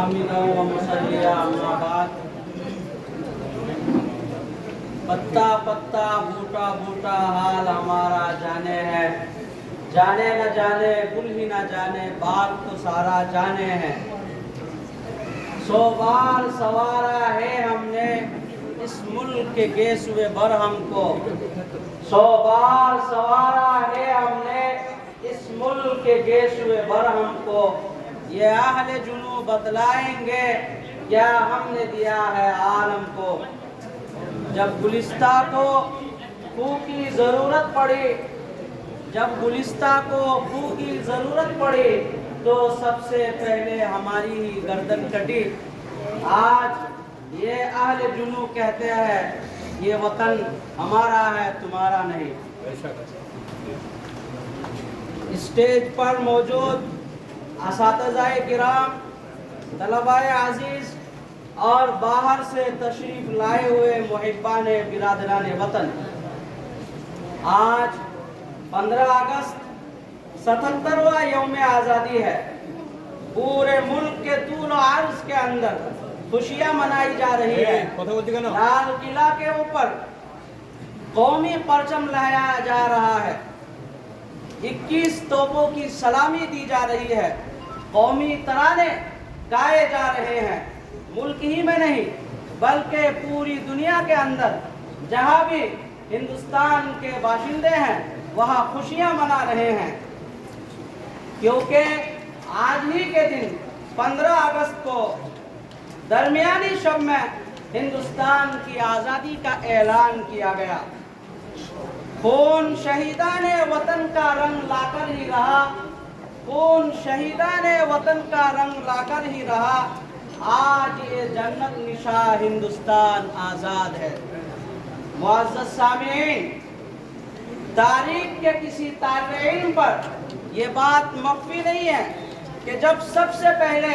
हामिदा व मुसल्लिया अम्मा बाद। पत्ता पत्ता बूटा बूटा हाल हमारा जाने है, जाने न जाने गुल ही न जाने बाग तो सारा जाने है। 100 बार सवारा है हमने इस मुल्क के गेसुए बरहम को, 100 बार सवारा है हमने इस मुल्क के गेसुए बरहम को। ये अहले जुनू बतलाएंगे क्या हमने दिया है आलम को। जब गुलिस्ता को खू की ज़रूरत पड़ी, जब गुलिस्ता को खू की ज़रूरत पड़ी तो सबसे पहले हमारी ही गर्दन कटी। आज ये अहले जुनू कहते हैं ये वतन हमारा है तुम्हारा नहीं। स्टेज पर मौजूद असातिज़ाए किराम, तलबाए अजीज़ और बाहर से तशरीफ़ लाए हुए मुहिब्बान बिरादरान वतन, आज 15 अगस्त 77वां यौम आज़ादी है। पूरे मुल्क के तूल अर्ज़ के अंदर खुशियाँ मनाई जा रही है। लाल किला के ऊपर कौमी परचम लहराया जा रहा है, 21 तोपों की सलामी दी जा रही है, कौमी तराने गाए जा रहे हैं। मुल्क ही में नहीं बल्कि पूरी दुनिया के अंदर जहाँ भी हिंदुस्तान के बाशिंदे हैं वहाँ खुशियाँ मना रहे हैं, क्योंकि आज ही के दिन 15 अगस्त को दरमियानी शब में हिंदुस्तान की आज़ादी का ऐलान किया गया। खून शहीदाने वतन का रंग लाकर ही रहा, खून शहीदाने वतन का रंग लाकर ही रहा। आज ये जन्नत निशा हिंदुस्तान आज़ाद है। मुअज़्ज़ज़ सामीईन, तारीख के किसी तालिब इल्म पर ये बात मख्फी नहीं है कि जब सबसे पहले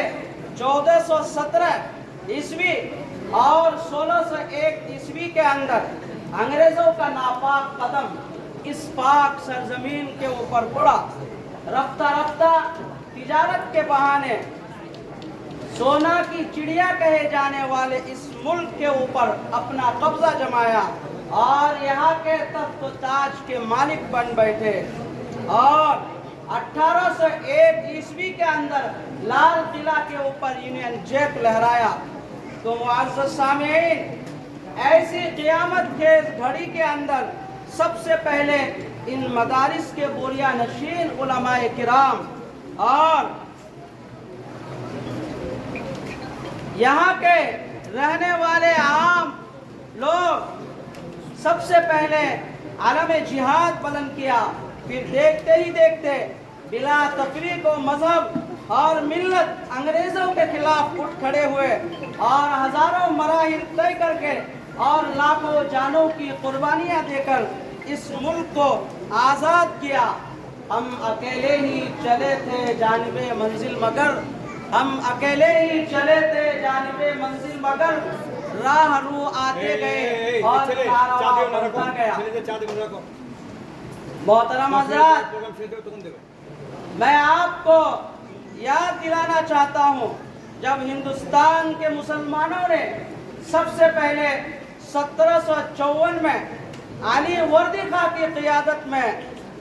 1417 ईस्वी और 1601 ईस्वी के अंदर अंग्रेज़ों का नापाक कदम इस पाक सरजमीन के ऊपर पड़ा, रफ्ता रफ्ता तिजारत के बहाने सोना की चिड़िया कहे जाने वाले इस मुल्क के ऊपर अपना कब्जा जमाया और यहाँ के तख्त ताज के मालिक बन बैठे। और 1801 ईस्वी के अंदर लाल किला के ऊपर यूनियन जैक लहराया। तो मुअज़्ज़ज़ सामीईन, ऐसी क़यामत खेज़ घड़ी के अंदर सबसे पहले इन मदारिस के बोरिया नशीन उलमाए किराम और यहाँ के रहने वाले आम लोग सबसे पहले आलम जिहाद बुलंद किया। फिर देखते ही देखते बिला तफरीक व मजहब और मिल्लत अंग्रेज़ों के खिलाफ उठ खड़े हुए और हज़ारों मराहिल तय करके और लाखों जानों की कुर्बानियाँ देकर इस मुल्क को आज़ाद किया। हम अकेले ही चले थे जानिबे मंजिल मगर, हम अकेले ही चले थे जानिबे मंजिल मगर, राह रू आते गए और कारवां बढ़ता गया। मोहतरम हज़रात, मैं आपको याद दिलाना चाहता हूँ, जब हिंदुस्तान के मुसलमानों ने सबसे पहले 1754 में अली वर्दी खां की क़ियादत में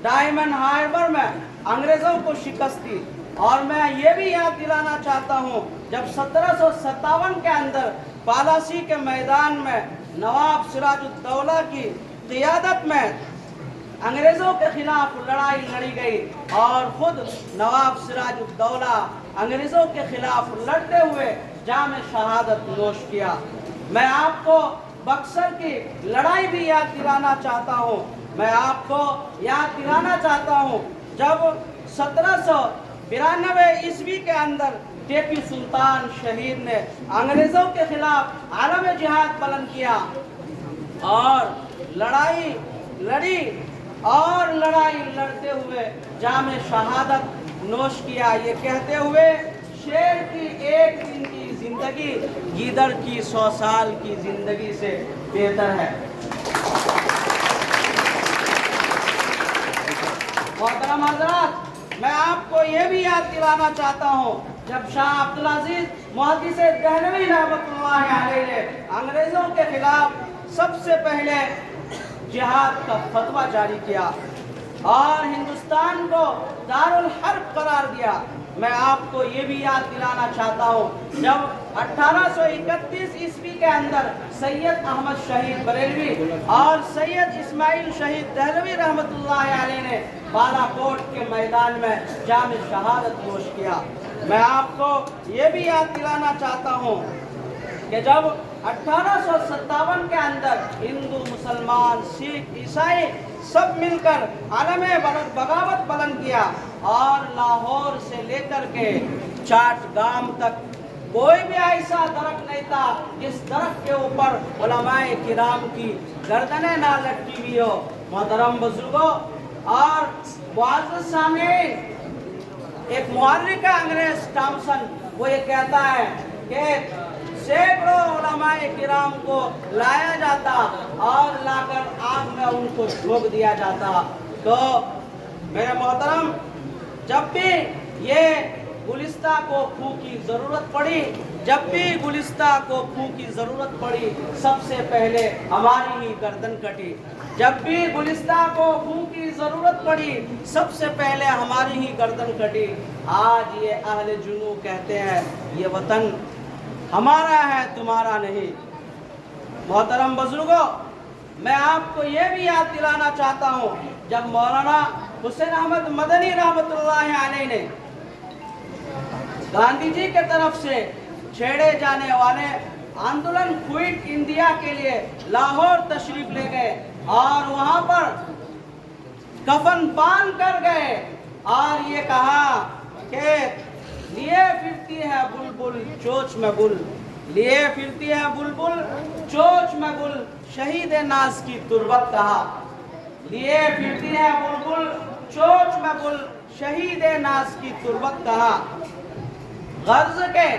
डायमंड हार्बर में अंग्रेज़ों को शिकस्त दी। और मैं ये भी याद दिलाना चाहता हूँ, जब 1757 के अंदर पालासी के मैदान में नवाब सिराजुद्दौला की क़ियादत में अंग्रेज़ों के खिलाफ लड़ाई लड़ी गई और ख़ुद नवाब सिराजुद्दौला अंग्रेज़ों के खिलाफ लड़ते हुए जाम शहादत नोश किया। मैं आपको बक्सर की लड़ाई भी याद दिलाना चाहता हूँ। मैं आपको याद दिलाना चाहता हूँ, जब 1792 ईस्वी के अंदर टीपू सुल्तान शहीद ने अंग्रेज़ों के खिलाफ आलम जिहाद बुलंद किया और लड़ाई लड़ी और लड़ाई लड़ते हुए जाम शहादत नोश किया, ये कहते हुए शेर की एक दिन की जिंदगी गीदड़ की 100 साल की जिंदगी से बेहतर है। मोहतरम हज़रात, मैं आपको ये भी याद दिलाना चाहता हूँ जब शाह अब्दुल अजीज मुहद्दिस देहलवी रहमतुल्लाह अलैह ने अंग्रेजों के खिलाफ सबसे पहले जिहाद का फतवा जारी किया और हिंदुस्तान को दारुल हर्ब करार दिया, मैं आपको ये भी याद दिलाना चाहता हूँ जब 1831 ईस्वी के अंदर सैयद अहमद शहीद बरेलवी और सैयद इस्माइल शहीद देहलवी रहमतुल्लाह अलैह ने बालाकोट के मैदान में जाम शहादत नोश किया। मैं आपको ये भी याद दिलाना चाहता हूँ कि जब 1857 के अंदर हिंदू मुसलमान सिख ईसाई सब मिलकर आलम बगावत बुलंद किया और लाहौर से लेकर के चाटगाम तक कोई भी ऐसा दरख्त नहीं था जिस दरख्त के ऊपर उलमाए किराम की गर्दनें ना लटकी हुई हो। मोहतरम बुजुर्गों और मुअज़्ज़िज़ सामीन, एक मुहर्रिक है अंग्रेज थॉमसन, वो ये कहता है कि सैकड़ों उलमाए किराम को लाया जाता और लाकर आग में उनको झोंक दिया जाता। तो मेरे मोहतरम, जब भी ये गुलिस्ता को फू की ज़रूरत पड़ी, जब भी गुलिस्ता को फू की ज़रूरत पड़ी, सबसे पहले हमारी ही गर्दन कटी। जब भी गुलिस्ता को फू की ज़रूरत पड़ी, सबसे पहले हमारी ही गर्दन कटी। आज ये अहले जुनू कहते हैं ये वतन हमारा है तुम्हारा नहीं। मोहतरम बुजुर्गों, मैं आपको ये भी याद दिलाना चाहता हूँ जब मौलाना हुसैन अहमद मदनी रहमतुल्लाह अलैह ने गांधी जी के तरफ से छेड़े जाने वाले आंदोलन क्विट इंडिया के लिए लाहौर तशरीफ ले गए और वहाँ पर कफन पान कर गए और ये कहा कि लिए फिरती है बुलबुल चोच में गुल, लिए फिरती है बुलबुल चोच में गुल, शहीद नाज की तुरबत कहा। लिए फिरती है बुलबुल चोच में गुल, शहीद नाज की तुरबत कहा। गर्ज के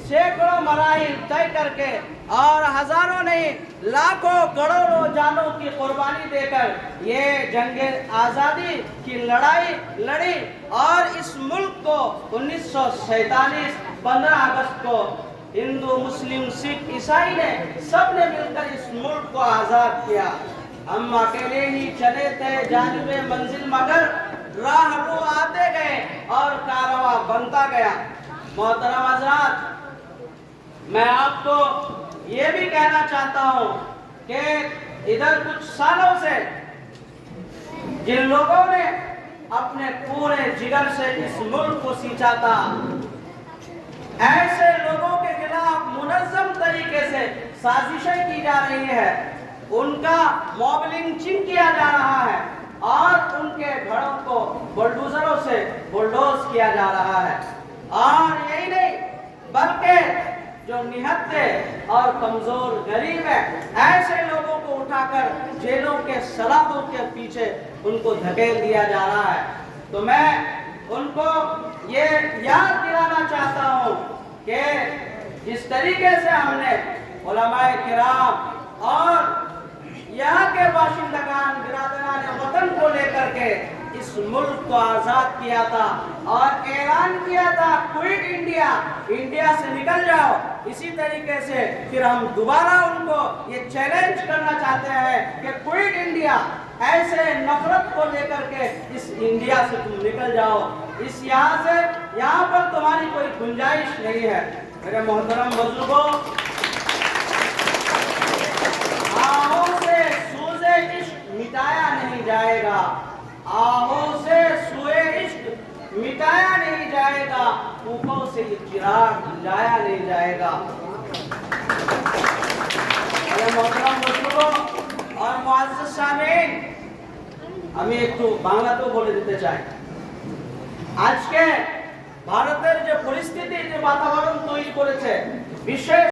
सैकड़ों मराहिल तय करके और हजारों नहीं लाखों करोड़ों जानों की कुर्बानी देकर ये जंगे आज़ादी की लड़ाई लड़ी और इस मुल्क को 1947 15 अगस्त को हिंदू मुस्लिम सिख ईसाई ने सब ने मिलकर इस मुल्क को आज़ाद किया। हम अकेले ही चले थे जानिबे मंजिल मगर राह रो आते गए और कारवां बनता गया। मोहतरम हज़रात, मैं आपको ये भी कहना चाहता हूँ कि इधर कुछ सालों से जिन लोगों ने अपने पूरे जिगर से इस मुल्क को सींचा था, ऐसे लोगों के खिलाफ मुनज़्ज़म तरीके से साजिशें की जा रही है, उनका मॉबलिंग किया जा रहा है और उनके घरों को बुलडोजरों से बुलडोज किया जा रहा है। और यही नहीं बल्कि जो निहत्ते और कमजोर गरीब है, ऐसे लोगों को उठाकर जेलों के सलाखों के पीछे उनको धकेल दिया जा रहा है। तो मैं उनको ये याद दिलाना चाहता हूँ कि जिस तरीके से हमने उलमाए किराम और यहाँ के बाशिंदगान बिरादरान वतन को लेकर के इस मुल्क को आज़ाद किया था और ऐलान किया था क्विट इंडिया, इंडिया से निकल जाओ, इसी तरीके से फिर हम दोबारा उनको ये चैलेंज करना चाहते हैं कि क्विट इंडिया, ऐसे नफरत को लेकर के इस इंडिया से तुम निकल जाओ, इस यहाँ पर तुम्हारी कोई गुंजाइश नहीं है। मेरे मोहतरम बुजुर्गों, आहों से सूज़े इश्क मिटाया नहीं जाएगा, आहों से सूए इश्क मिटाया नहीं जाएगा, ऊपर से ये चिराग बुझाया नहीं जाएगा। मेरे मोहतरम बुजुर्गों और मुअज़्ज़िज़ सामीन, আমি একটু বাংলাতেও বলে দিতে চাই। আজকে ভারতের যে পরিস্থিতি, যে বাতাবরণ তৈরি করেছে, বিশেষ